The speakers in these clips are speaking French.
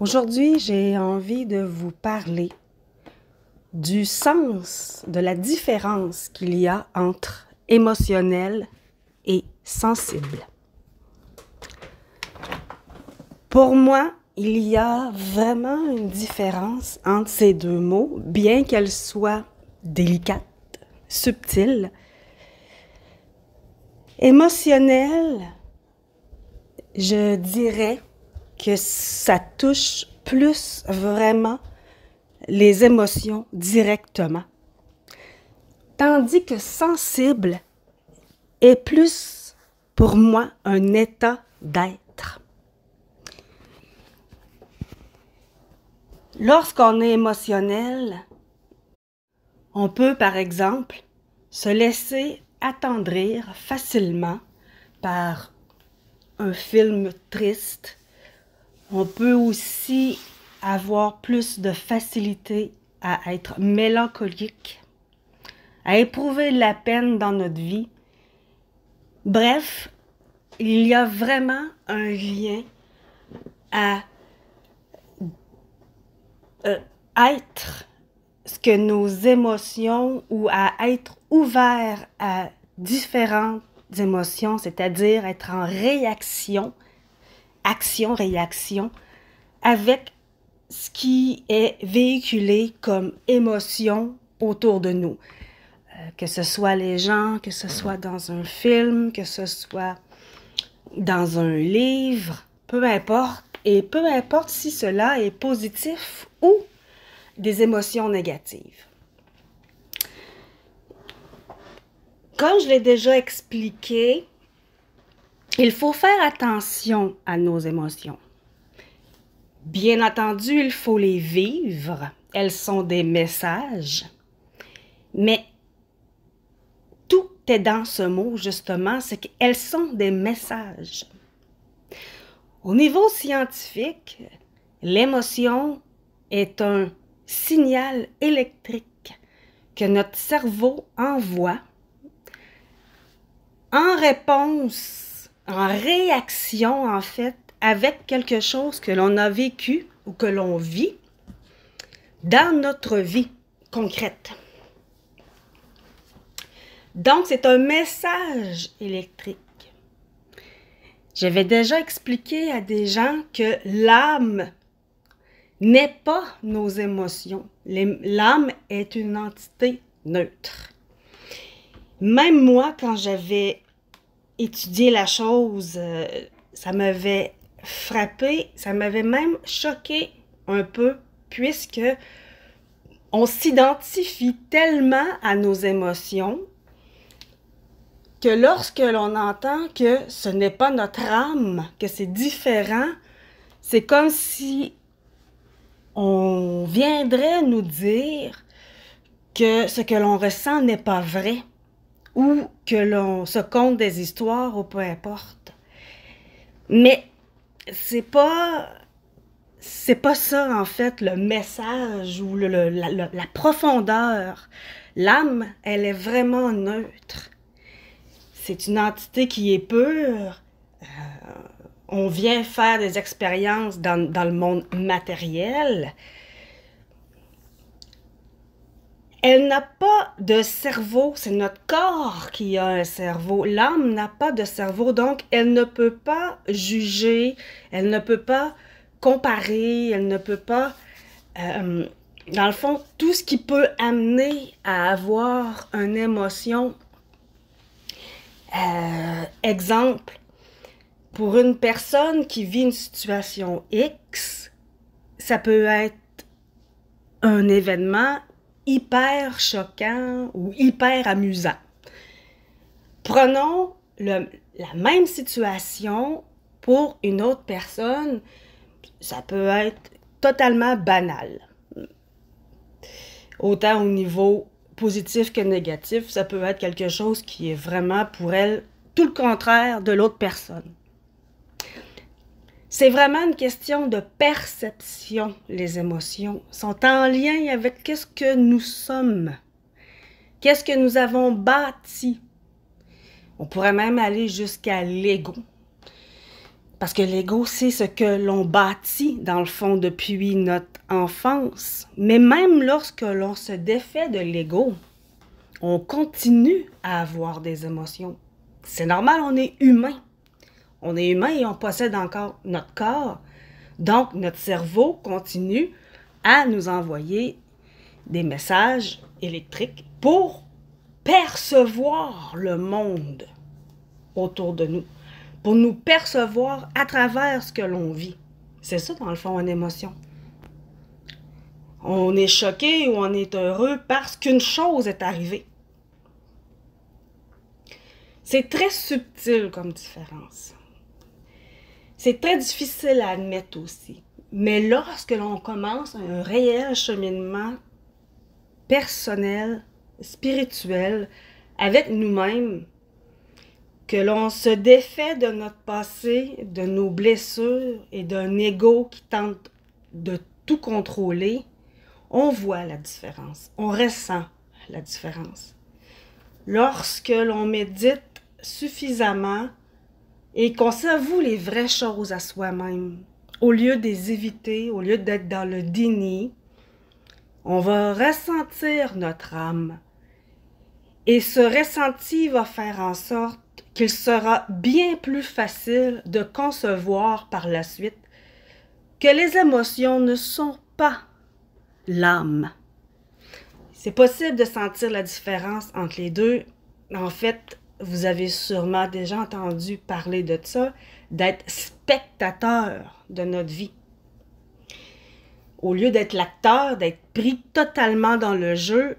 Aujourd'hui, j'ai envie de vous parler du sens, de la différence qu'il y a entre émotionnel et sensible. Pour moi, il y a vraiment une différence entre ces deux mots, bien qu'elles soient délicates, subtiles. Émotionnel, je dirais que ça touche plus vraiment les émotions directement. Tandis que sensible est plus, pour moi, un état d'être. Lorsqu'on est émotionnel, on peut, par exemple, se laisser attendrir facilement par un film triste. On peut aussi avoir plus de facilité à être mélancolique, à éprouver de la peine dans notre vie. Bref, il y a vraiment un lien à être ce que nos émotions ou à être ouvert à différentes émotions, c'est-à-dire être en réaction, action-réaction, avec ce qui est véhiculé comme émotion autour de nous. Que ce soit les gens, que ce soit dans un film, que ce soit dans un livre, peu importe. Et peu importe si cela est positif ou des émotions négatives. Comme je l'ai déjà expliqué, il faut faire attention à nos émotions. Bien entendu, il faut les vivre. Elles sont des messages. Mais tout est dans ce mot, justement, c'est qu'elles sont des messages. Au niveau scientifique, l'émotion est un signal électrique que notre cerveau envoie en réponse, en réaction, en fait, avec quelque chose que l'on a vécu ou que l'on vit dans notre vie concrète. Donc, c'est un message électrique. J'avais déjà expliqué à des gens que l'âme n'est pas nos émotions. L'âme est une entité neutre. Même moi, quand j'avais étudié la chose, ça m'avait frappé, ça m'avait même choqué un peu, puisque on s'identifie tellement à nos émotions que lorsque l'on entend que ce n'est pas notre âme, que c'est différent, c'est comme si on viendrait nous dire que ce que l'on ressent n'est pas vrai ou que l'on se conte des histoires ou peu importe. Mais c'est pas ça, en fait, le message ou la profondeur. L'âme, elle est vraiment neutre. C'est une entité qui est pure. On vient faire des expériences dans le monde matériel. Elle n'a pas de cerveau, c'est notre corps qui a un cerveau. L'âme n'a pas de cerveau, donc elle ne peut pas juger, elle ne peut pas comparer, elle ne peut pas... dans le fond, tout ce qui peut amener à avoir une émotion. Exemple, pour une personne qui vit une situation X, ça peut être un événement hyper choquant ou hyper amusant. Prenons la même situation pour une autre personne, ça peut être totalement banal. Autant au niveau positif que négatif, ça peut être quelque chose qui est vraiment pour elle tout le contraire de l'autre personne. C'est vraiment une question de perception, les émotions. Sont en lien avec qu'est-ce que nous sommes, qu'est-ce que nous avons bâti. On pourrait même aller jusqu'à l'ego. Parce que l'ego, c'est ce que l'on bâtit, dans le fond, depuis notre enfance. Mais même lorsque l'on se défait de l'ego, on continue à avoir des émotions. C'est normal, on est humain. On est humain et on possède encore notre corps. Donc, notre cerveau continue à nous envoyer des messages électriques pour percevoir le monde autour de nous, pour nous percevoir à travers ce que l'on vit. C'est ça, dans le fond, une émotion. On est choqué ou on est heureux parce qu'une chose est arrivée. C'est très subtil comme différence. C'est très difficile à admettre aussi. Mais lorsque l'on commence un réel cheminement personnel, spirituel, avec nous-mêmes, que l'on se défait de notre passé, de nos blessures et d'un ego qui tente de tout contrôler, on voit la différence, on ressent la différence. Lorsque l'on médite suffisamment et qu'on s'avoue les vraies choses à soi-même, au lieu de les éviter, au lieu d'être dans le déni, on va ressentir notre âme. Et ce ressenti va faire en sorte qu'il sera bien plus facile de concevoir par la suite que les émotions ne sont pas l'âme. C'est possible de sentir la différence entre les deux. En fait, vous avez sûrement déjà entendu parler de ça, d'être spectateur de notre vie. Au lieu d'être l'acteur, d'être pris totalement dans le jeu,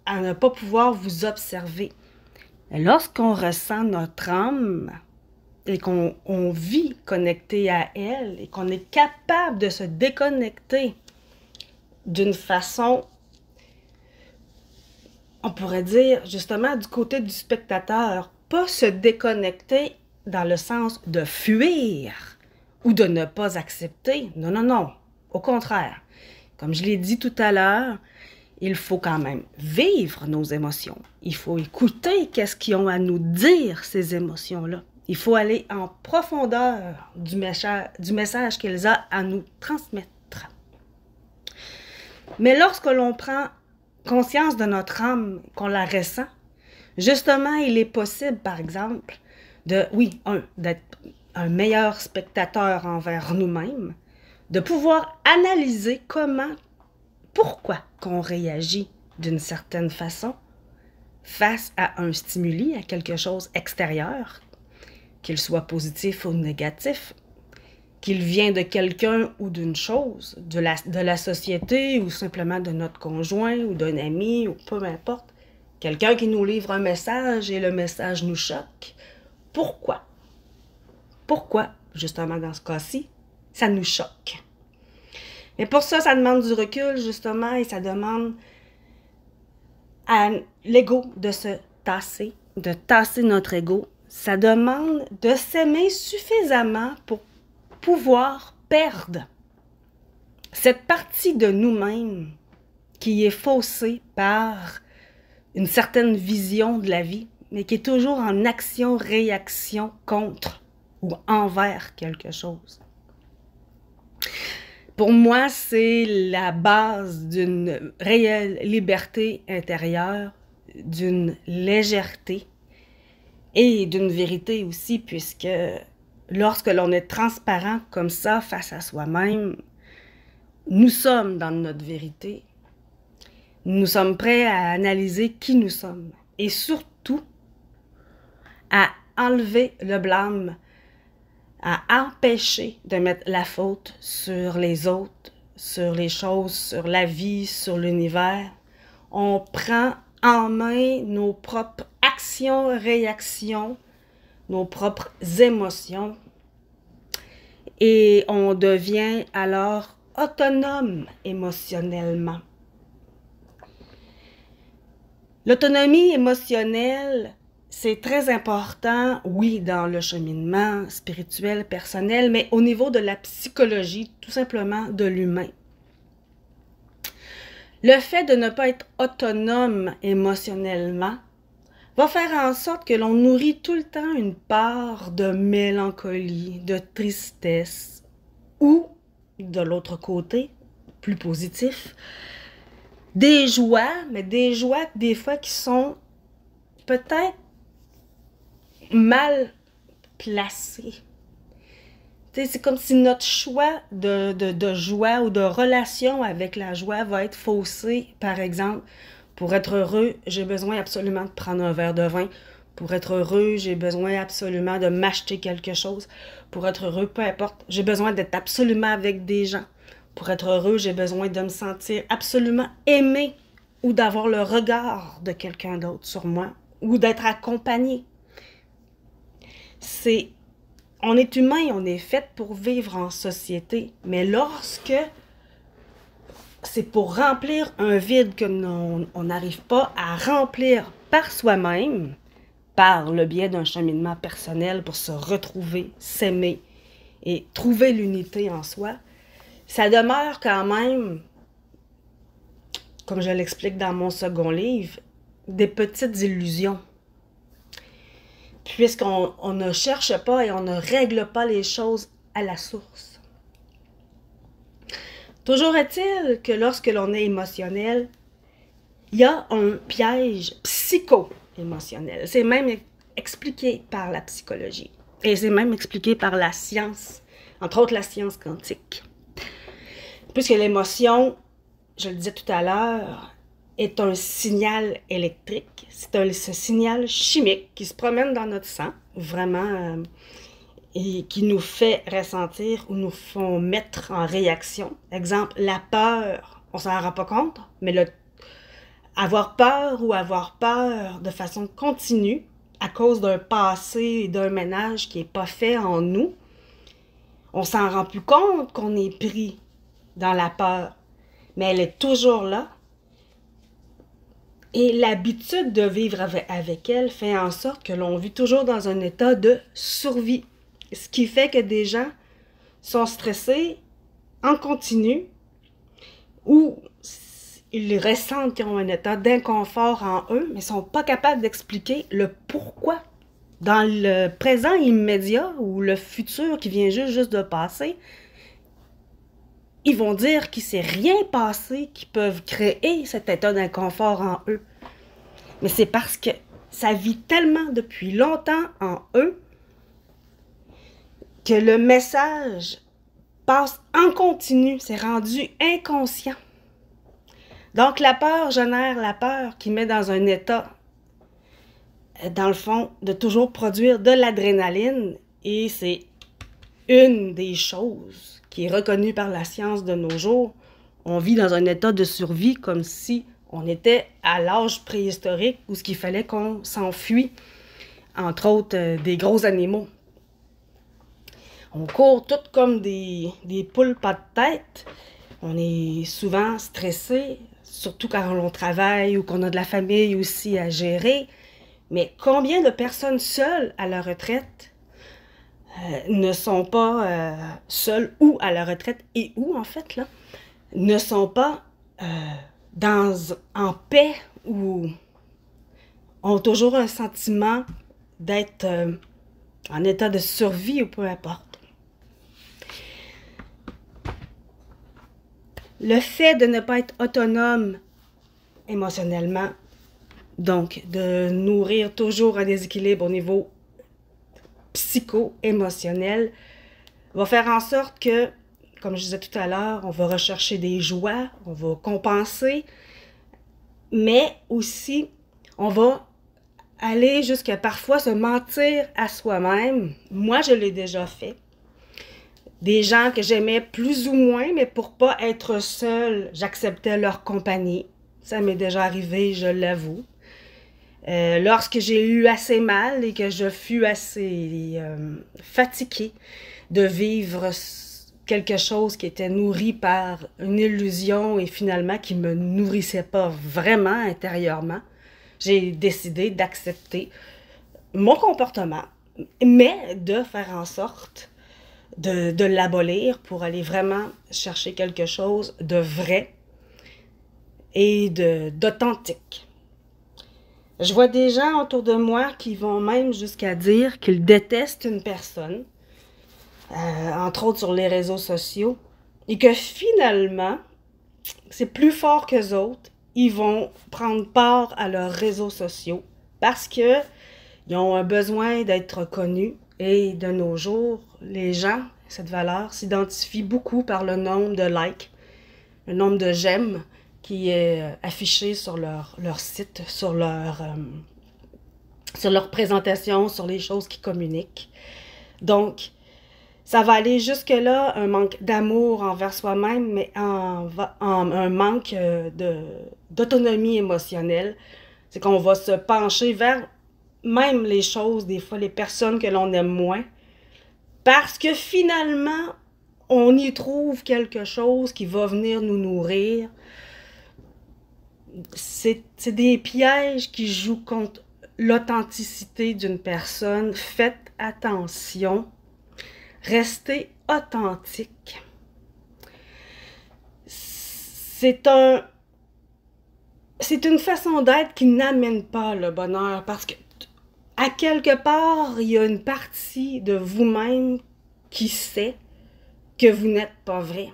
à ne pas pouvoir vous observer. Lorsqu'on ressent notre âme et qu'on vit connecté à elle et qu'on est capable de se déconnecter d'une façon, on pourrait dire justement du côté du spectateur, pas se déconnecter dans le sens de fuir ou de ne pas accepter. Non, non, non. Au contraire. Comme je l'ai dit tout à l'heure, il faut quand même vivre nos émotions. Il faut écouter qu'est-ce qu'ils ont à nous dire, ces émotions-là. Il faut aller en profondeur du message qu'elles ont à nous transmettre. Mais lorsque l'on prend conscience de notre âme, qu'on la ressent, justement, il est possible, par exemple, d'être un meilleur spectateur envers nous-mêmes, de pouvoir analyser pourquoi qu'on réagit d'une certaine façon face à un stimuli, à quelque chose extérieur, qu'il soit positif ou négatif, qu'il vient de quelqu'un ou d'une chose, de la société ou simplement de notre conjoint ou d'un ami ou peu importe. Quelqu'un qui nous livre un message et le message nous choque. Pourquoi? Pourquoi, justement dans ce cas-ci, ça nous choque? Mais pour ça, ça demande du recul, justement, et ça demande à l'ego de se tasser, de tasser notre ego. Ça demande de s'aimer suffisamment pour pouvoir perdre cette partie de nous-mêmes qui est faussée par une certaine vision de la vie, mais qui est toujours en action-réaction contre ou envers quelque chose. Pour moi, c'est la base d'une réelle liberté intérieure, d'une légèreté et d'une vérité aussi, puisque lorsque l'on est transparent comme ça face à soi-même, nous sommes dans notre vérité. Nous sommes prêts à analyser qui nous sommes et surtout à enlever le blâme, à empêcher de mettre la faute sur les autres, sur les choses, sur la vie, sur l'univers. On prend en main nos propres actions, réactions, nos propres émotions et on devient alors autonome émotionnellement. L'autonomie émotionnelle, c'est très important, oui, dans le cheminement spirituel, personnel, mais au niveau de la psychologie, tout simplement de l'humain. Le fait de ne pas être autonome émotionnellement va faire en sorte que l'on nourrit tout le temps une part de mélancolie, de tristesse, ou, de l'autre côté, plus positif, des joies, mais des joies des fois qui sont peut-être mal placées. C'est comme si notre choix de joie ou de relation avec la joie va être faussé. Par exemple, pour être heureux, j'ai besoin absolument de prendre un verre de vin. Pour être heureux, j'ai besoin absolument de m'acheter quelque chose. Pour être heureux, peu importe, j'ai besoin d'être absolument avec des gens. Pour être heureux, j'ai besoin de me sentir absolument aimé ou d'avoir le regard de quelqu'un d'autre sur moi ou d'être accompagné. On est humain, on est fait pour vivre en société, mais lorsque c'est pour remplir un vide que on n'arrive pas à remplir par soi-même, par le biais d'un cheminement personnel pour se retrouver, s'aimer et trouver l'unité en soi, ça demeure quand même, comme je l'explique dans mon second livre, des petites illusions. Puisqu'on ne cherche pas et on ne règle pas les choses à la source. Toujours est-il que lorsque l'on est émotionnel, il y a un piège psycho-émotionnel. C'est même expliqué par la psychologie. Et c'est même expliqué par la science, entre autres la science quantique. Puisque l'émotion, je le disais tout à l'heure, est un signal électrique. C'est un signal chimique qui se promène dans notre sang, vraiment, et qui nous fait ressentir ou nous font mettre en réaction. Exemple, la peur, on s'en rend pas compte, mais avoir peur ou avoir peur de façon continue à cause d'un passé et d'un ménage qui n'est pas fait en nous, on s'en rend plus compte qu'on est pris dans la peur, mais elle est toujours là. Et l'habitude de vivre avec elle fait en sorte que l'on vit toujours dans un état de survie. Ce qui fait que des gens sont stressés en continu ou ils ressentent qu'ils ont un état d'inconfort en eux, mais ne sont pas capables d'expliquer le pourquoi. Dans le présent immédiat ou le futur qui vient juste de passer, ils vont dire qu'il ne s'est rien passé, qu'ils peuvent créer cet état d'inconfort en eux. Mais c'est parce que ça vit tellement depuis longtemps en eux que le message passe en continu, c'est rendu inconscient. Donc la peur génère la peur qui met dans un état, dans le fond, de toujours produire de l'adrénaline et c'est une des choses qui est reconnue par la science de nos jours. On vit dans un état de survie comme si on était à l'âge préhistorique où il fallait qu'on s'enfuit, entre autres des gros animaux. On court toutes comme des poules pas de tête. On est souvent stressé, surtout quand on travaille ou qu'on a de la famille aussi à gérer. Mais combien de personnes seules à la retraite ne sont pas seules ou à la retraite et où en fait là ne sont pas en paix ou ont toujours un sentiment d'être en état de survie ou peu importe. Le fait de ne pas être autonome émotionnellement, donc de nourrir toujours un déséquilibre au niveau psycho-émotionnel, va faire en sorte que, comme je disais tout à l'heure, on va rechercher des joies, on va compenser, mais aussi on va aller jusqu'à parfois se mentir à soi-même. Moi, je l'ai déjà fait. Des gens que j'aimais plus ou moins, mais pour pas être seule, j'acceptais leur compagnie. Ça m'est déjà arrivé, je l'avoue. Lorsque j'ai eu assez mal et que je fus assez fatiguée de vivre quelque chose qui était nourri par une illusion et finalement qui me nourrissait pas vraiment intérieurement, j'ai décidé d'accepter mon comportement, mais de faire en sorte de l'abolir pour aller vraiment chercher quelque chose de vrai et d'authentique. Je vois des gens autour de moi qui vont même jusqu'à dire qu'ils détestent une personne, entre autres sur les réseaux sociaux, et que finalement, c'est plus fort qu'eux autres, ils vont prendre part à leurs réseaux sociaux parce que ils ont un besoin d'être reconnus. Et de nos jours, les gens, cette valeur, s'identifient beaucoup par le nombre de likes, le nombre de j'aime qui est affiché sur leur site, sur leur présentation, sur les choses qu'ils communiquent. Donc, ça va aller jusque-là, un manque d'amour envers soi-même, mais un manque d'autonomie émotionnelle. C'est qu'on va se pencher vers même les choses, des fois les personnes que l'on aime moins, parce que finalement, on y trouve quelque chose qui va venir nous nourrir. C'est des pièges qui jouent contre l'authenticité d'une personne. Faites attention. Restez authentique. C'est une façon d'être qui n'amène pas le bonheur parce que à quelque part, il y a une partie de vous-même qui sait que vous n'êtes pas vrai.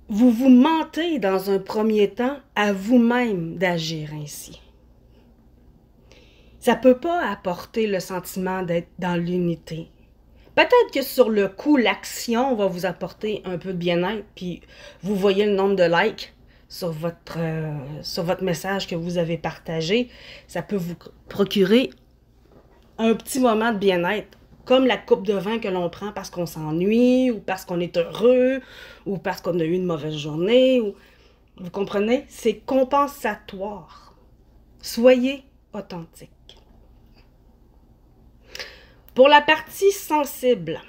Vous vous mentez dans un premier temps à vous-même d'agir ainsi. Ça ne peut pas apporter le sentiment d'être dans l'unité. Peut-être que sur le coup, l'action va vous apporter un peu de bien-être, puis vous voyez le nombre de likes sur votre message que vous avez partagé. Ça peut vous procurer un petit moment de bien-être, comme la coupe de vin que l'on prend parce qu'on s'ennuie, ou parce qu'on est heureux, ou parce qu'on a eu une mauvaise journée. Vous comprenez? C'est compensatoire. Soyez authentique. Pour la partie sensible,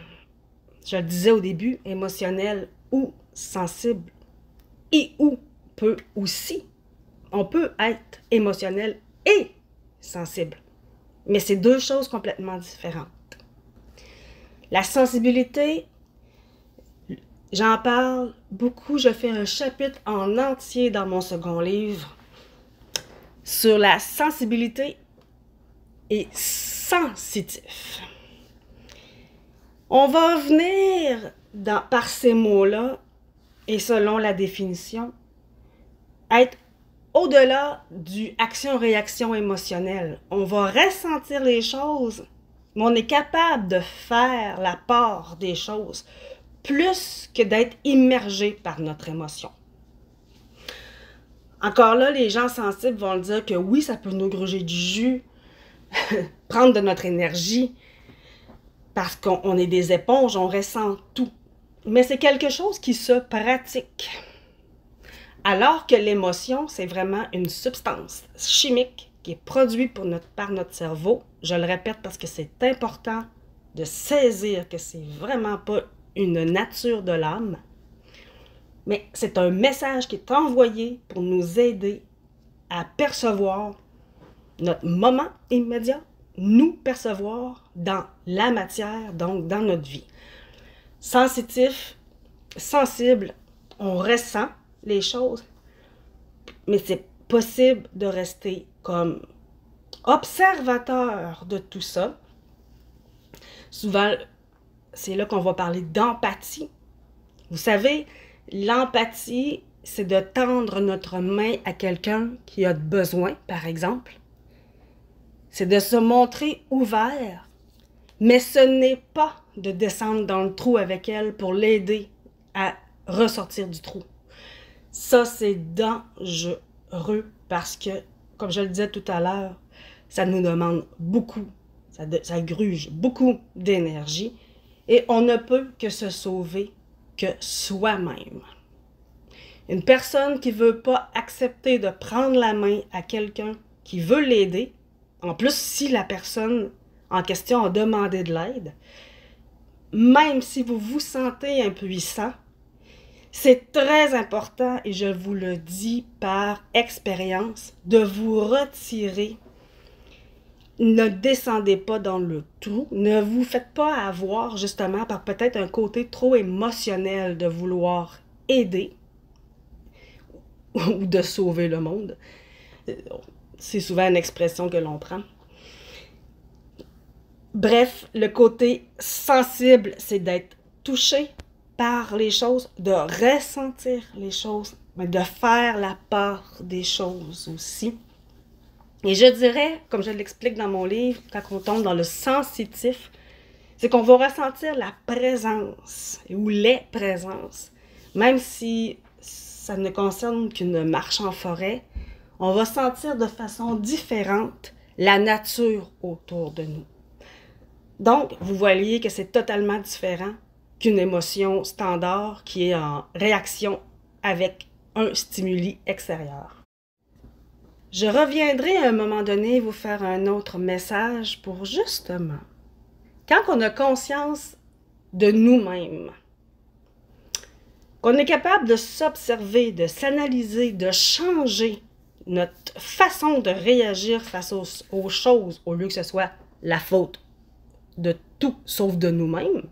je le disais au début, émotionnelle ou sensible, et ou on peut être émotionnel et sensible. Mais c'est deux choses complètement différentes. La sensibilité, j'en parle beaucoup, je fais un chapitre en entier dans mon second livre sur la sensibilité et sensitif. On va revenir par ces mots-là, et selon la définition, être au-delà du action-réaction émotionnelle. On va ressentir les choses, mais on est capable de faire la part des choses, plus que d'être immergé par notre émotion. Encore là, les gens sensibles vont dire que oui, ça peut nous gruger du jus, prendre de notre énergie, parce qu'on est des éponges, on ressent tout. Mais c'est quelque chose qui se pratique. Alors que l'émotion, c'est vraiment une substance chimique qui est produite par notre cerveau. Je le répète parce que c'est important de saisir que c'est vraiment pas une nature de l'âme, mais c'est un message qui est envoyé pour nous aider à percevoir notre moment immédiat, nous percevoir dans la matière, donc dans notre vie. Sensitif, sensible, on ressent les choses, mais c'est possible de rester comme observateur de tout ça. Souvent, c'est là qu'on va parler d'empathie. Vous savez, l'empathie, c'est de tendre notre main à quelqu'un qui a besoin, par exemple. C'est de se montrer ouvert, mais ce n'est pas de descendre dans le trou avec elle pour l'aider à ressortir du trou. Ça, c'est dangereux parce que, comme je le disais tout à l'heure, ça nous demande beaucoup, ça gruge beaucoup d'énergie et on ne peut que se sauver que soi-même. Une personne qui ne veut pas accepter de prendre la main à quelqu'un qui veut l'aider, en plus si la personne en question a demandé de l'aide, même si vous vous sentez impuissant, c'est très important, et je vous le dis par expérience, de vous retirer. Ne descendez pas dans le trou. Ne vous faites pas avoir justement par peut-être un côté trop émotionnel de vouloir aider. ou de sauver le monde. C'est souvent une expression que l'on prend. Bref, le côté sensible, c'est d'être touché par les choses, de ressentir les choses, mais de faire la part des choses aussi. Et je dirais, comme je l'explique dans mon livre, quand on tombe dans le sensitif, c'est qu'on va ressentir la présence ou les présences. Même si ça ne concerne qu'une marche en forêt, on va sentir de façon différente la nature autour de nous. Donc, vous voyez que c'est totalement différent qu'une émotion standard qui est en réaction avec un stimuli extérieur. Je reviendrai à un moment donné vous faire un autre message pour justement, quand on a conscience de nous-mêmes, qu'on est capable de s'observer, de s'analyser, de changer notre façon de réagir face aux choses, au lieu que ce soit la faute de tout sauf de nous-mêmes,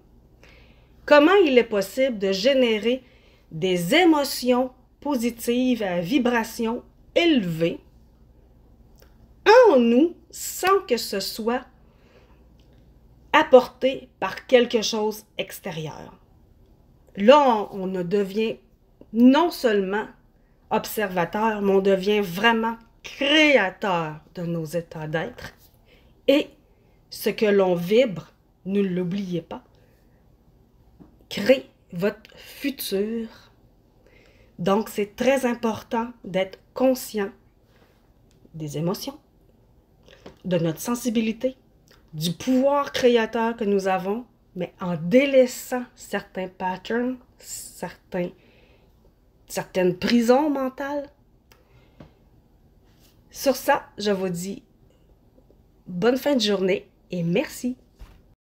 comment il est possible de générer des émotions positives à vibration élevée en nous sans que ce soit apporté par quelque chose extérieur. Là, on devient non seulement observateur, mais on devient vraiment créateur de nos états d'être. Et ce que l'on vibre, ne l'oubliez pas, crée votre futur. Donc, c'est très important d'être conscient des émotions, de notre sensibilité, du pouvoir créateur que nous avons, mais en délaissant certains patterns, certaines prisons mentales. Sur ça, je vous dis bonne fin de journée et merci.